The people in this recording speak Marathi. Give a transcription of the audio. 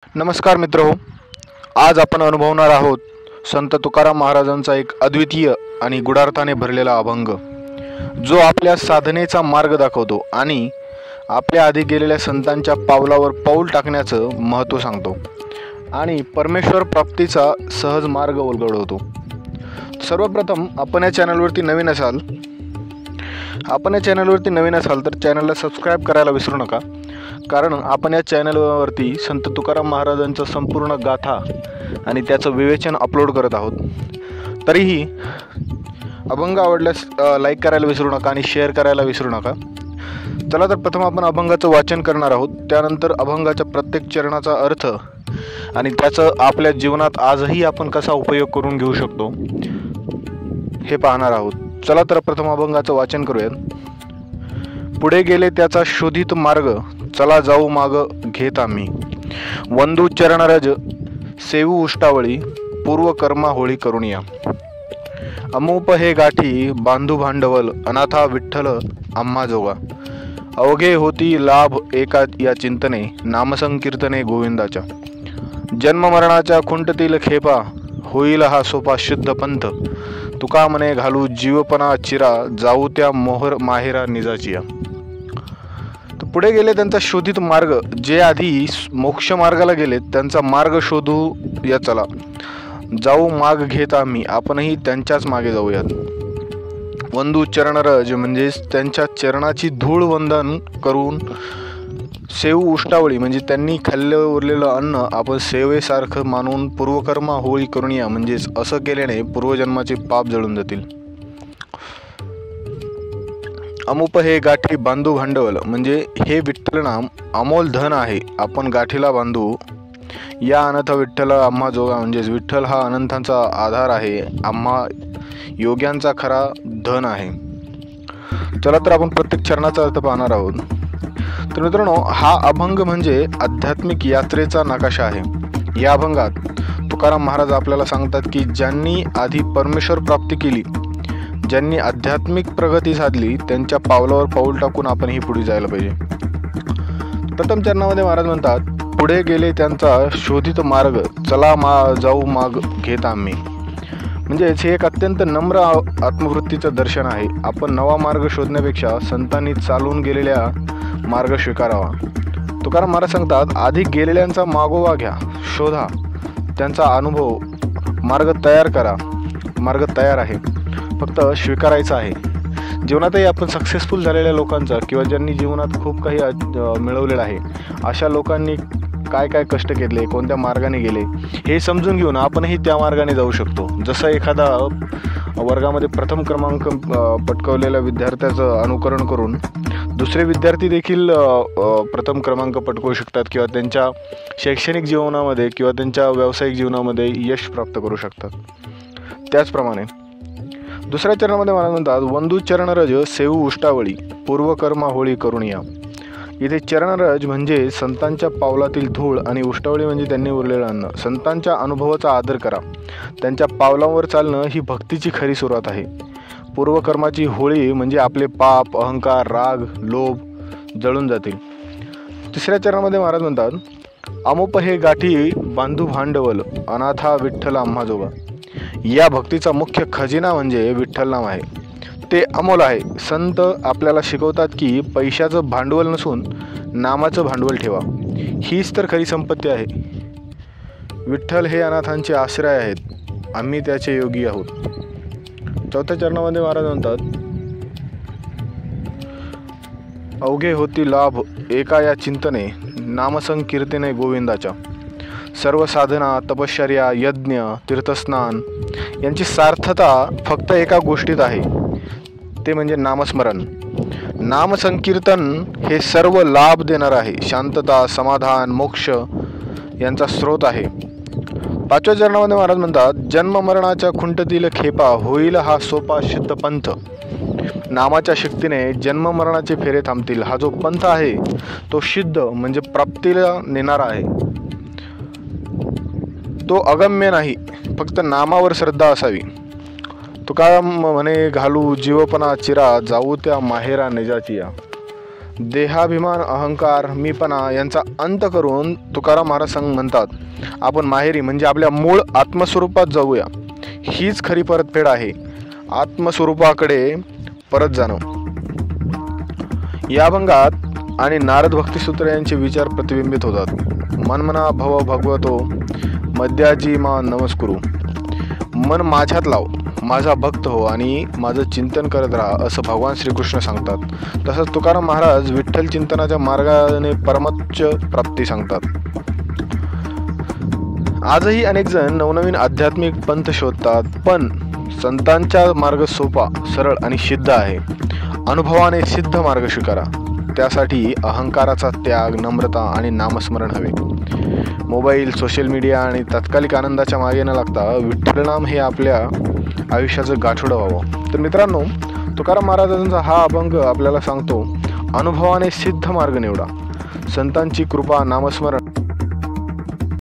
नमस्कार मित्रहो, आज आपण अनुभवणार आहोत संत तुकाराम महाराजांचा एक अद्वितीय आणि गुढार्थाने भरलेला अभंग, जो आपल्या साधनेचा मार्ग दाखवतो आणि आपल्या आधी गेलेल्या संतांच्या पावलावर पाऊल टाकण्याचं महत्त्व सांगतो आणि परमेश्वर प्राप्तीचा सहज मार्ग उलगडवतो। सर्वप्रथम आपण या चॅनलवरती नवीन असाल तर चॅनलला सबस्क्राईब करायला विसरू नका, कारण आपण या चॅनलवरती संत तुकाराम महाराजांचं संपूर्ण गाथा आणि त्याचं विवेचन अपलोड करत आहोत। तरीही अभंग आवडल्यास लाईक करायला विसरू नका आणि शेअर करायला विसरू नका। चला तर प्रथम आपण अभंगाचं वाचन करणार आहोत, त्यानंतर अभंगाच्या प्रत्येक चरणाचा अर्थ आणि त्याचं आपल्या जीवनात आजही आपण कसा उपयोग करून घेऊ शकतो हे पाहणार आहोत। चला तर प्रथम अभंगाचं वाचन करूयात। पुढे गेले त्याचा शोधित मार्ग, चला जाऊ माग घेत आम्ही। वंदू चरणरज सेवू उष्टावळी, पूर्व कर्मा होळी करून या। अमूप हे गाठी बांधू भांडवल, अनाथा विठ्ठल आम्हा जोगा। अवघे होती लाभ एका या चिंतने, नामसंकीर्तने गोविंदाच्या। जन्म मरणाच्या खुंटतील खेपा, होईल हा सोपा शुद्ध पंथ। तुका मने घालू जीवपणा चिरा, जाऊ त्या मोहर माहेरा निजाचिया। पुढे गेले त्यांचा शोधित मार्ग, जे आधी मोक्ष मार्गाला गेले त्यांचा मार्ग शोधू या, चला जाऊ माग घेत आम्ही, आपणही त्यांच्याच मागे जाऊयात। वंदू चरणरज म्हणजे त्यांच्या चरणाची धूळ वंदन करून, सेवू उष्टावळी म्हणजे त्यांनी खाल्लं उरलेलं अन्न आपण सेवेसारखं मानून, पूर्वकर्मा होळी करून या म्हणजेच असं केल्याने पूर्वजन्माचे पाप जळून जातील। अमूप हे गाठी बांधू भांडवल म्हणजे हे विठ्ठल नाम अमोल धन आहे, आपण गाठीला बांधू या। अनंत विठ्ठल आम्हा जोगा म्हणजेच विठ्ठल हा अनंतांचा आधार आहे, आम्हा योग्यांचा खरा धन आहे। चला तर आपण प्रत्येक चरणाचा अर्थ पाहणार आहोत। तर मित्रांनो, हा अभंग म्हणजे आध्यात्मिक यात्रेचा नकाशा आहे। या अभंगात तुकाराम महाराज आपल्याला सांगतात की ज्यांनी आधी परमेश्वर प्राप्ती केली, ज्यांनी आध्यात्मिक प्रगती साधली, त्यांच्या पावलावर पाऊल टाकून आपणही पुढे जायला पाहिजे। प्रथम चरणामध्ये महाराज म्हणतात, पुढे गेले त्यांचा शोधित मार्ग, चला जाऊ माग घेत आम्ही। म्हणजेच हे एक अत्यंत नम्र आत्मवृत्तीचं दर्शन आहे। आपण नवा मार्ग शोधण्यापेक्षा संतांनी चालून गेलेल्या मार्ग स्वीकारावा। तुकाराम महाराज सांगतात, आधी गेलेल्यांचा मागोवा घ्या, शोधा त्यांचा अनुभव, मार्ग तयार करा। मार्ग तयार आहे, फक्त स्वीकारायचं आहे। जीवनातही आपण सक्सेसफुल झालेल्या लोकांचा किंवा ज्यांनी जीवनात खूप काही मिळवलेलं आहे, अशा लोकांनी काय काय कष्ट घेतले, कोणत्या मार्गाने गेले हे समजून घेऊन आपणही त्या मार्गाने जाऊ शकतो। जसं एखादा वर्गामध्ये प्रथम क्रमांक पटकावलेल्या विद्यार्थ्याचं अनुकरण करून दुसरे विद्यार्थी देखील प्रथम क्रमांक पटकवू शकतात किंवा त्यांच्या शैक्षणिक जीवनामध्ये किंवा त्यांच्या व्यावसायिक जीवनामध्ये यश प्राप्त करू शकतात। त्याचप्रमाणे दुसऱ्या चरणामध्ये महाराज म्हणतात, वंदू चरणरज सेवू उष्टावळी, पूर्वकर्मा होळी करून या। इथे चरणरज म्हणजे संतांच्या पावलातील धूळ आणि उष्टावळी म्हणजे त्यांनी उरलेलं अन्न। संतांच्या अनुभवाचा आदर करा, त्यांच्या पावलांवर चालणं ही भक्तीची खरी सुरुवात आहे। पूर्वकर्माची होळी म्हणजे आपले पाप, अहंकार, राग, लोभ जळून जातील। तिसऱ्या चरणामध्ये महाराज म्हणतात, अमूप हे गाठी बांधू भांडवल, अनाथा विठ्ठल आम्हा जोगा। या भक्तीचा मुख्य खजिना म्हणजे विठ्ठल नाम आहे, ते अमोल आहे। संत आपल्याला शिकवतात की पैशाचं भांडवल नसून नामाचं भांडवल ठेवा, हीच तर खरी संपत्ती आहे। विठ्ठल हे अनाथांचे आश्रय आहेत, आम्ही त्याचे योगी आहोत। चौथ्या चरणामध्ये महाराज म्हणतात, अवघे होती लाभ एका या चिंतने, नामसंकीर्तने गोविंदाच्या। सर्व साधना, तपश्चर्या, यज्ञ, तीर्थस्नान यांची सार्थता फक्त एका गोष्टीत आहे, ते म्हणजे नामस्मरण। नामसंकीर्तन हे सर्व लाभ देणार आहे, शांतता, समाधान, मोक्ष यांचा स्रोत आहे। पाचव्या चरणामध्ये महाराज म्हणतात, जन्म मरणाच्या खुंटतील खेपा, होईल हा सोपा शुद्ध पंथ। नामाच्या शक्तीने जन्म मरणाचे फेरे थांबतील। हा जो पंथ आहे तो शुद्ध म्हणजे प्राप्तीला नेणारा आहे, तो अगम्य नाही, फक्त नामावर श्रद्धा असावी। तुकाराम म्हणे, घालू जीवपणा चिरा, जाऊ त्या माहेरा निजाचिया। देहाभिमान, अहंकार, मीपणा यांचा अंत करून तुकाराम महाराज म्हणतात, आपण माहेरी म्हणजे आपल्या मूळ आत्मस्वरूपात जाऊया. हीच खरी परतफेड आहे, आत्मस्वरूपाकडे परत जाणं. या अभंगात आणि नारद भक्तिसूत्र यांचे विचार प्रतिबिंबित होतात. मनमना भव भगवतो मध्याजी मा नमस्कुरू. मन माझ्यात लाव, माझा भक्त हो आणि माझं चिंतन करत राहा, असं भगवान श्रीकृष्ण सांगतात. तसंच तुकाराम महाराज विठ्ठल चिंतनाच्या मार्गाने परमोच्च प्राप्ती सांगतात. आजही अनेक जण नवनवीन आध्यात्मिक पंथ शोधतात, पण संतांचा मार्ग सोपा, सरळ आणि सिद्ध आहे. अनुभवाने सिद्ध मार्ग स्वीकारा. त्यासाठी अहंकाराचा त्याग, नम्रता आणि नामस्मरण हवे. मोबाईल, सोशल मीडिया आणि तात्कालिक आनंदाच्या मागे न लागता विठ्ठलनाम हे आपल्या आयुष्याचं गाठोडं व्हावं. तर मित्रांनो, तुकाराम महाराजांचा हा अभंग आपल्याला सांगतो, अनुभवाने सिद्ध मार्ग निवडा. संतांची कृपा, नामस्मरण